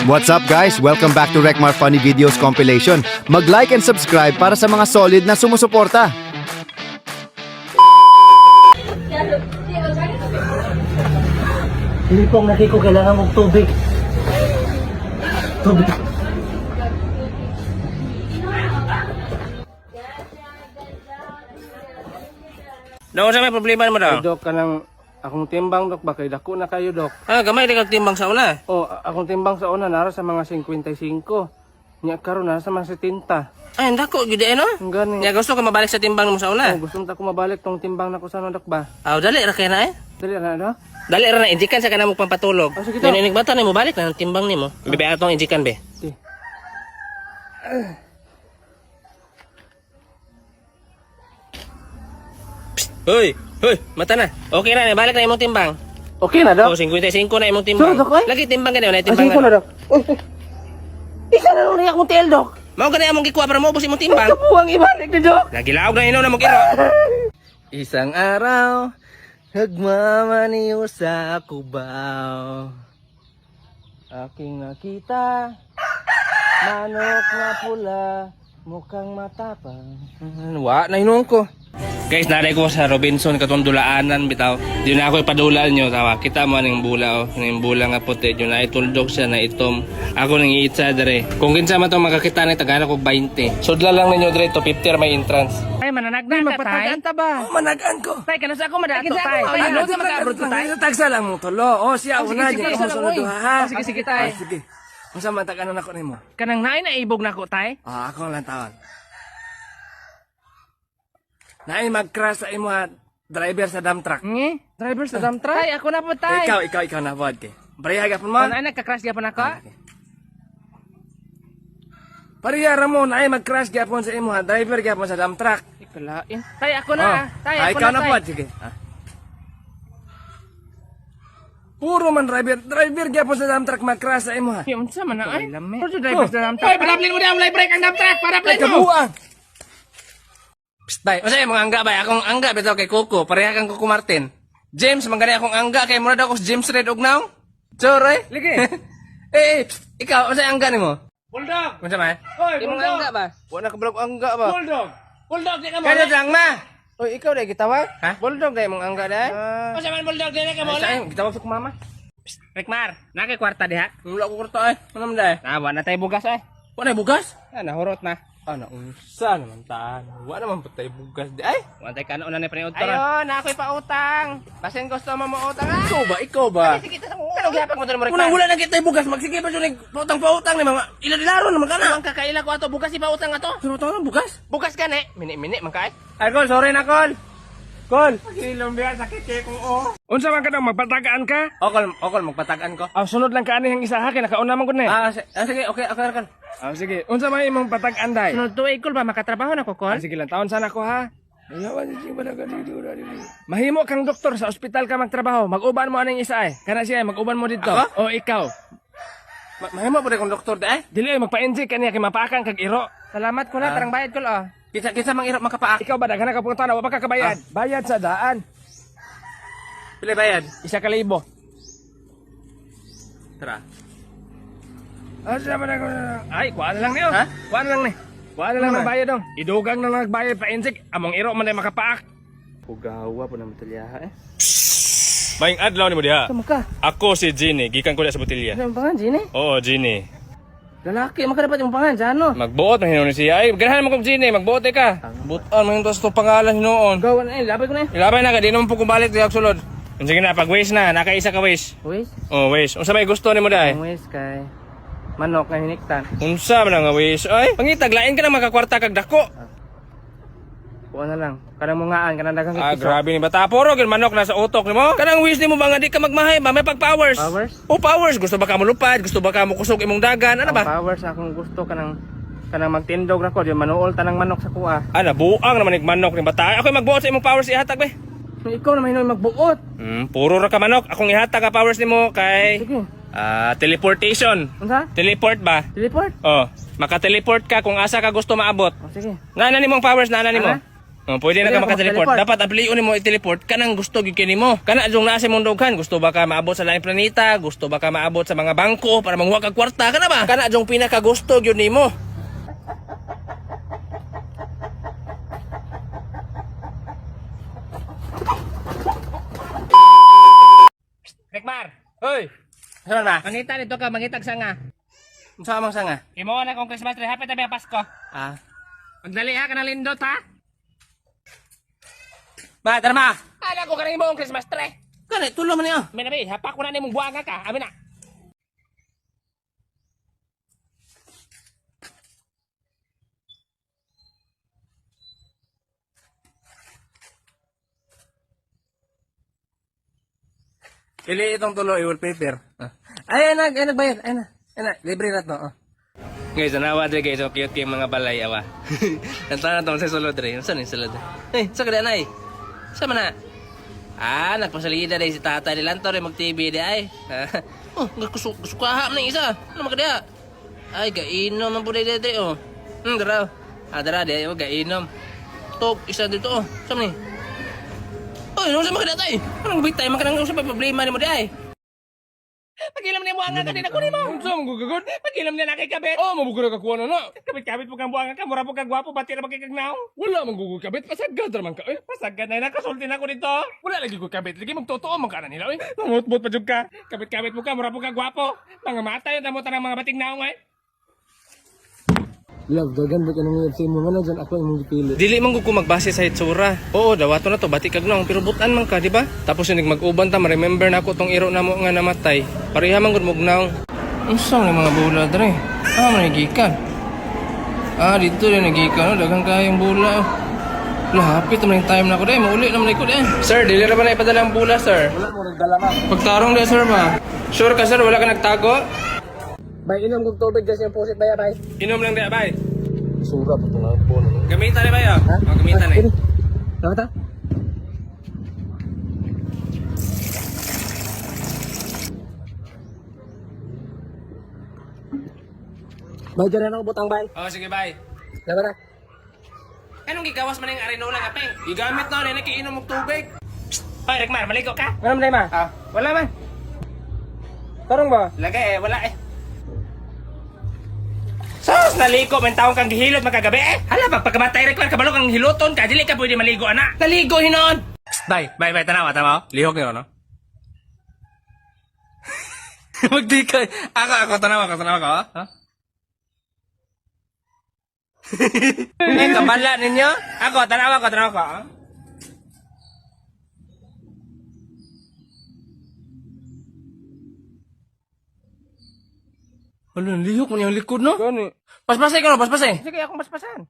What's up guys? Welcome back to Rekmar Funny Videos Compilation. Mag-like and subscribe para sa mga solid na sumusuporta. Hindi pong ko kailangan mong tubig. Tubig. Daw sa may problema mo daw? Dok, kanang akong timbang, Dok, bakay dako na kayo, Dok. Ah, gamay di kag timbang sa una. Akong timbang sa una, nara sa mga 55. Nya karon nara sa mga 70. Ay, ndako gid no? Ang gani. Nya gusto ka mabalik sa timbang mo sa una. Gusto ko mabalik tong timbang na ko sa Dok ba? Aw, dali ra kay na eh. Dali na, Dok. Dali ra na injikan sa kanamo pampatulog. Sige, Yun Dok. inig bata nimo balik na ang timbang nimo. Bebe atong injikan be. Di. Hoy, hoy, mata na. Okay na, balik na imong timbang. Okay na, Oh, Dok. 55 na imong timbang. Sure, Dok, oy? Lagi timbang ka na, Ah, timbang. sige ko na, Dok. Isa na nung riyak mong tel, Dok. Mao gani among gikuha para maubos imong timbang. Kabuang ibalik na, Dok. Nagilaog na ino na mo kiro. Isang araw, nagmamaniw sa kubaw. Aking nakita, manok na pula, mukhang matapang. Wa, nainom ko. Guys, naray ko sa Robinson katong dulaanan bitaw. Di na ako ipadulaan nyo tawa. Kita mo ning bula oh, ning bula nga puti. Di na ituldok siya na itom. Ako nang iitsa dere. Kung kinsa man to makakita ni tagana ko 20. Sudla lang ninyo dere to 50 may entrance. Ay, mananagnan ka, tay. ta ba? Managaan ko. Tay, kanasa ako madato, tay. Tay, ano sa mag-abroad ko, tay? Tagsa lang mo tolo. O siya, una sige, niya. sige, Ako sunod sige, duha ha. sige, sige, tay. Sige. Unsa man taganan ako nimo? Kanang naay na ibog na ko, tay. Ako lang tawag. Naay mag-crash sa imo ha, driver sa dump truck. Ngi? Driver sa dump truck? Tay, ako na po, tay. Ikaw na bod kay. Pareha gapon mo. Ano, nagka-crash gyapon ako? Pareha ra mo naay mag-crash gapon sa imo ha, driver gapon sa dump truck. Ikalain. Tay, ako na. Tay, ako ikaw na, na tay. pod sige. Puro man driver gapon sa dump truck mag-crash sa imo ha. Yung sa man na, ay. lami. Puro driver sa dump truck. Ay, paraplin mo na ang live break ang dump truck. Paraplin mo. Kabuang. Psst, bay. O sa'yo, mga angga bay. Akong angga bitaw kay Coco. Pareha kang Coco Martin. James, manggani akong angga kay murad ako si James Red Ugnaw. Sure, Ligi. psst, ikaw, o sa'yo angga nimo? Bulldog. Kung sa may? Hoy, Di mga angga ba? Wala ka blog angga ba? Bulldog. Bulldog, di ka mo. Kaya lang ma. Oy, ikaw dai gitawag? Ha? Bulldog dai mong angga dai. O sa man bulldog, di ka mo. Ay, gitawag sa mama. Rekmar, nakay kwarta diha. Wala ko kurta ay. Ano man dai? Nawa na tayo bugas, ay. Wala bugas? Ah, nahurot na. Ano unsa naman taan? Wala naman patay bugas di ay. Wantay ka na una ni paniud Ayun, na ako'y pautang. Basin gusto mo mautang ha? Ikaw ba? Sige, ano gyapon mo dito mo Unang wala na kita bugas, magsige pa siya pautang-pautang ni mga ilalaro naman ka na. Ang kakaila ko ato bugas ipautang ato. Pero tayo bugas? Bugas ka ni. Mini man kay. Ay, Col, sorry na, Col. Col. Ilong biya, sakit kay kong o. Unsa man ka nang magpatagaan ka? Okol, magpatagan ko. Ah, sunod lang ka ani ang isa ha, kay nakauna man gud ni. Sige, okay, Col. Ah, sige. Unsa man imong patagaan day? Sunod tuig kol ba makatrabaho na ko kol? Sige lang, taon sana ko ha. Ayawan si Balaga dito. Mahimo kang doktor sa ospital ka magtrabaho. Mag-uban mo aning isa eh. Kana siya, mag-uban mo dito. O ikaw. Mahimo pa rin kong doktor di ay. Dili magpa-inject kaniya kay mapaakang kag iro. Salamat ko na, tarang bayad kol oh. Kita mang irap makapaak. Ikaw ba daghan ka punta na wa pa ka kabayad? Bayad sa daan. Pila bayad? 1,000. Tara. Asa man ako? Ay, kuha na lang niyo. Ha? Kuha na lang ni. Kuha na lang ng bayad dong. Idugang na lang nagbayad pa inject. Among iro man ay makapaak. Ugawa po na matalyaha eh. Maing adlaw ni mo diha. Kamu ka? Ako si Ginny, gikan ko diha sa botilya. Ano ang pangan, Gini? Oo, Ginny. Lalaki, makadapat yung pangan, Jano. Magbuot na hinuon siya. Ay, ganahan mo kong Ginny, magbuot ka. Buton man tos to pangalan hinuon. Gawan eh, labay ko na eh. Ilabay na ka, di naman po kumbalik diha sulod. Sige na, pag waste na, nakaisa ka waste. Wais? Oh, waste. Unsa may gusto nimo dahi? Ang wais kay manok na hiniktan. Unsa man nga waste? Ay, pangitag lain ka na makakwarta kag dako. Kuha na lang. Kanang mungaan, kanang dagang Ah, grabe ni bata. Puro gyud manok na sa utok nimo. Kanang waste nimo ba nga di ka magmahay, ba may pag powers. Powers? Oh, powers. Gusto ba ka mulupad? Gusto ba ka mo kusog imong dagan? Ano Ang ba? powers akong gusto kanang magtindog ra ko, di manuol tanang manok sa kuha. Ana, buang naman ig manok ni bata. Ako magbuot sa imong powers ihatag be. Ikaw na mahinoy magbuot. Puro ra ka manok. Akong ihatag ka powers nimo kay Sige. teleportation. Unsa? Teleport ba? Teleport? Oh, maka-teleport ka kung asa ka gusto maabot. Oh, sige. Nana nimong powers, nana nimo. Ana? Oh, pwede na ka makateleport. Dapat aplion mo i-teleport kanang gusto gyud mo. Kana adtong naa sa imong dughan, gusto ba ka maabot sa laing planeta, gusto ba ka maabot sa mga bangko para manguha kag kwarta kana ba? Kana adtong pinaka gusto gyud nimo. Rekmar, Hoy! saan ba? Mangita dito ka, mangitag sanga. Unsa man sanga? Imo na kong Christmas tree, happy tabi ang Pasko. Ah. Magdali ha, kanang lindot ha. Ba, tara ma. Ala ko kanang imo ang Christmas tree. Kani tulo man niyo. May nabi, hapak ko na nimong buwanga ka. Amin na. Pili itong tulo i-wallpaper. Ay, nagbayad. Ay na, libre na to. Guys, anawa dre guys, okay yung mga balay awa. Nanta na tong sa sulod dre. Saan yung sulod? Eh, sa kada nay. Sa mana? Ah, nagpasalida dai si tata ni Lanto rin mag-TV di ay. Oh, gusto na isa. Ano magkada? Ay, gainom man po dai dre oh. Dara. Dara di, gainom. Tok, isa dito oh. Saan ni? Oy, ano sa mga datay? Anong bitay? Magkanang usap problema ni mo di ay. Pagilam niya buwanga ka din ako ni mo. Unsa man gugagod? Pagilam niya na kay kabit. Oh, mabugura ka kuha na. Kabit-kabit mo kang buwanga ka, mura po kang gwapo, bati na magkikagnaw. Wala man gugug kabit, pasagad ra man ka. Pasagad na nakasulti na ako dito. Wala lagi ko kabit, lagi magtotoo man ka na nila. Mamut-mut pa jud ka. Kabit-kabit mo ka, mura po kang gwapo. Mga matay, damo tanang mga bating naong ay. Love, gagan ba ka nang sa imo man dyan ako imong gipili. Dili man ko magbase sa itsura. Oo, dawato na to, bati kag naong, pero butan man ka, di ba? Tapos yung mag-uban ta, ma-remember na ako tong iro na mo nga namatay. Pareha man gud mugnaw. Unsa man mga bula dre? Manigikan. Dito rin nagikan, daghang kayong bula. Hapit naman yung time na ko dai, mauli naman ko dai. Sir, dili ra ba na ipadala ang bula, sir? Wala mo nagdala man. Pagtarong di, sir ba? Sure ka, sir, wala ka nagtago? Bay inom kog tubig just yung pusit baya bay. Inom lang di, bay. Sura pa to nga po. Gamitan ni bay, oh. Gamitan ni. Tama ta? Bay dyan ako butang bay. Oh, sige, bay. Tama na. Anong gigawas man yung arenola nga, peng? Igamit na, nakiinom og tubig. Hoy, Rekmar, maligo ka. Anam day ma? Wala man. Tarong ba? Lagay wala eh. Sus, naligo, may taong kang gihilot magkagabi eh. Hala, pagpagkamatay Rekmar, kabalo kang hiluton ka, dili ka pwede maligo, ana. Naligo, hinon. Bay, tanawa. Lihok niyo, no? Magdikay. Ako, tanawa ko, ha? Eh, kabala ninyo? Ako, tanawa ko, ha? Ano, lihok mo yung likod, no? Gani. Paspasay ka, no? Paspasay. Sige, akong paspasan.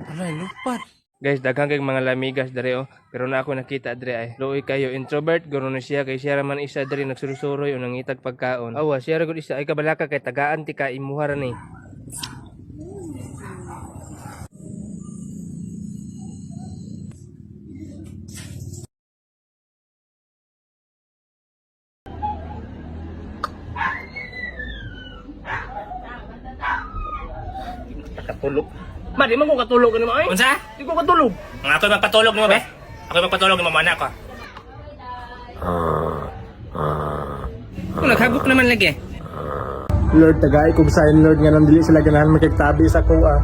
Wala, lupad. Guys, daghang kay mga lamigas dere oh. Pero na ako nakita dere ay. Luoy kayo introvert, guro na siya kay siya man isa dere nagsurusuroy o nangitag pagkaon. Awa, siya ra gud isa ay kabalaka kay tagaan ti ka imuha ra ni. Katulog. Ma, di man ko katulog ano ay? Unsa? Di ko katulog. Nga ako magpatulog nimo be? Ako magpatulog nimo mana ko. Wala kagok naman lagi. Lord tagay kung sign Lord nga nang dili sila ganahan makiktabi sa kuha.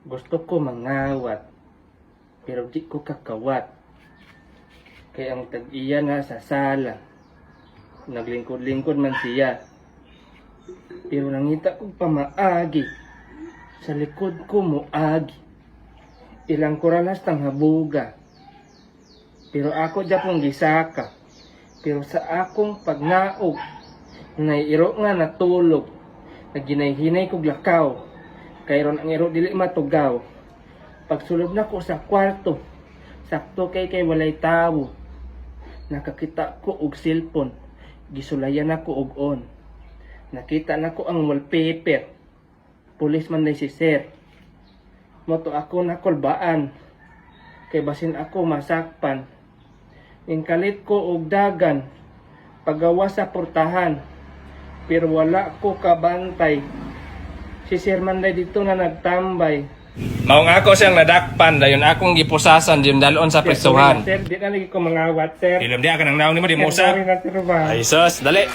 Gusto ko mangawat, pero di ko kakawat. Kaya ang tag-iya nga sa sala, naglingkod-lingkod man siya. Pero nangita ko pamaagi, sa likod ko muagi. Ilang kuranas tang habuga, pero ako japong gisaka. Pero sa akong pagnaog, naiiro nga natulog, naginay-hinay kog lakaw. Kayron ang iro dili matugaw. Pagsulod na ko sa kwarto, sakto kay walay tawo. Nakakita ko og cellphone, gisulayan ako og on. Nakita na ko ang wallpaper. Pulis man na si sir. Moto ako nakulbaan. Kay basin ako masakpan. Ingkalit ko og dagan. Pagawa sa portahan. Pero wala ko kabantay. Si sir man na dito na nagtambay. Maong ako siyang nadakpan, dayon akong gipusasan, yung dalon sa presuhan. Sir, di na lagi ko mangawat, sir. Ilam di ka nang naon ni mo, di mo Sir, sa. sorry na, sir, ba? Ay sus, dali.